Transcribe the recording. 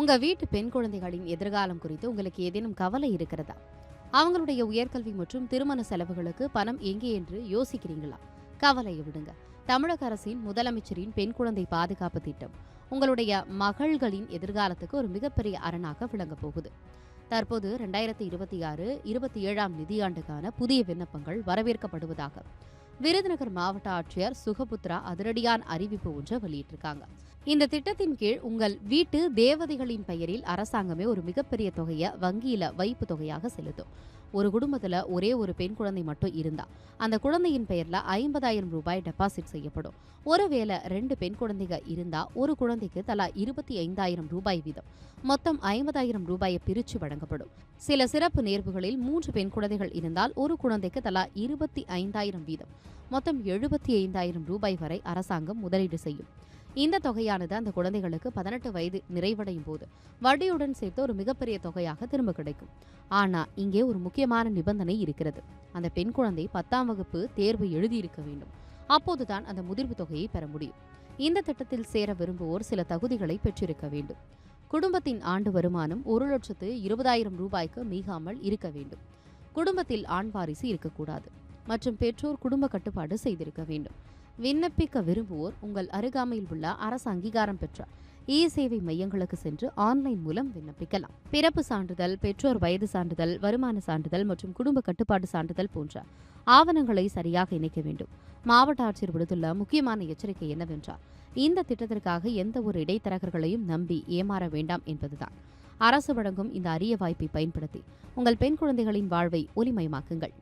உங்க வீட்டு பெண் குழந்தைகளின் எதிர்காலம் குறித்து உங்களுக்கு ஏதேனும் கவலை இருக்கிறதா? அவங்களுடைய உயர்கல்வி மற்றும் திருமண செலவுகளுக்கு பணம் எங்கே என்று யோசிக்கிறீங்களா? கவலையை விடுங்க. தமிழக அரசின் முதலமைச்சரின் பெண் குழந்தை பாதுகாப்பு திட்டம் உங்களுடைய மகள்களின் எதிர்காலத்துக்கு ஒரு மிகப்பெரிய அரணாக விளங்க போகுது. தற்போது 2026-27 நிதியாண்டுக்கான புதிய விண்ணப்பங்கள் வரவேற்கப்படுவதாக விருதுநகர் மாவட்ட ஆட்சியர் சுகபுத்ரா அதிரடியான அறிவிப்பு ஒன்றை வெளியிட்டிருக்காங்க. இந்த திட்டத்தின் கீழ் உங்கள் வீட்டு தேவதைகளின் பெயரில் அரசாங்கமே ஒரு மிகப்பெரிய தொகையை வங்கியில வைப்பு தொகையாக செலுத்தும். ஒரு குடும்பத்துல ஒரே ஒரு பெண் குழந்தை மட்டும் இருந்தா அந்த குழந்தையின் பெயர்ல 50,000 ரூபாய் டெபாசிட் செய்யப்படும். ஒருவேளை 2 பெண் குழந்தைங்க இருந்தா ஒரு குழந்தைக்கு தலா 25,000 ரூபாய் வீதம் மொத்தம் 50,000 ரூபாயை பிரிச்சு வழங்கப்படும். சில சிறப்பு நேர்வுகளில் 3 பெண் குழந்தைகள் இருந்தால் ஒரு குழந்தைக்கு தலா 25,000 வீதம் மொத்தம் 75,000 ரூபாய் வரை அரசாங்கம் முதலீடு செய்யும். இந்த தொகையானது அந்த குழந்தைகளுக்கு 18 வயது நிறைவடையும் போது வட்டியுடன் சேர்த்து ஒரு மிகப்பெரிய தொகையாக திரும்ப கிடைக்கும். ஆனா இங்கே ஒரு முக்கியமான நிபந்தனை இருக்கிறது. அந்த பெண் குழந்தை 10ஆம் வகுப்பு தேர்வு எழுதியிருக்க வேண்டும். அப்போதுதான் அந்த முதிர்வு தொகையை பெற முடியும். இந்த திட்டத்தில் சேர விரும்புவோர் சில தகுதிகளை பெற்றிருக்க வேண்டும். குடும்பத்தின் ஆண்டு வருமானம் 1,20,000 ரூபாய்க்கு மிகாமல் இருக்க வேண்டும். குடும்பத்தில் ஆண் வாரிசு இருக்கக்கூடாது மற்றும் பெற்றோர் குடும்ப கட்டுப்பாடு செய்திருக்க வேண்டும். விண்ணப்பிக்க விரும்புவோர் உங்கள் அருகாமையில் உள்ள அரசு அங்கீகாரம் பெற்ற சேவை மையங்களுக்கு சென்று ஆன்லைன் மூலம் விண்ணப்பிக்கலாம். பிறப்பு சான்றிதழ், பெற்றோர் வயது சான்றிதழ், வருமான சான்றிதழ் மற்றும் குடும்ப கட்டுப்பாடு சான்றிதழ் போன்ற ஆவணங்களை சரியாக இணைக்க வேண்டும். மாவட்ட ஆட்சியர் விடுத்துள்ள முக்கியமான எச்சரிக்கை என்னவென்றால், இந்த திட்டத்திற்காக எந்த ஒரு இடைத்தரகர்களையும் நம்பி ஏமாற வேண்டாம் என்பதுதான். அரசு வழங்கும் இந்த அரிய வாய்ப்பை பயன்படுத்தி உங்கள் பெண் குழந்தைகளின் வாழ்வை ஒளிமயமாக்குங்கள்.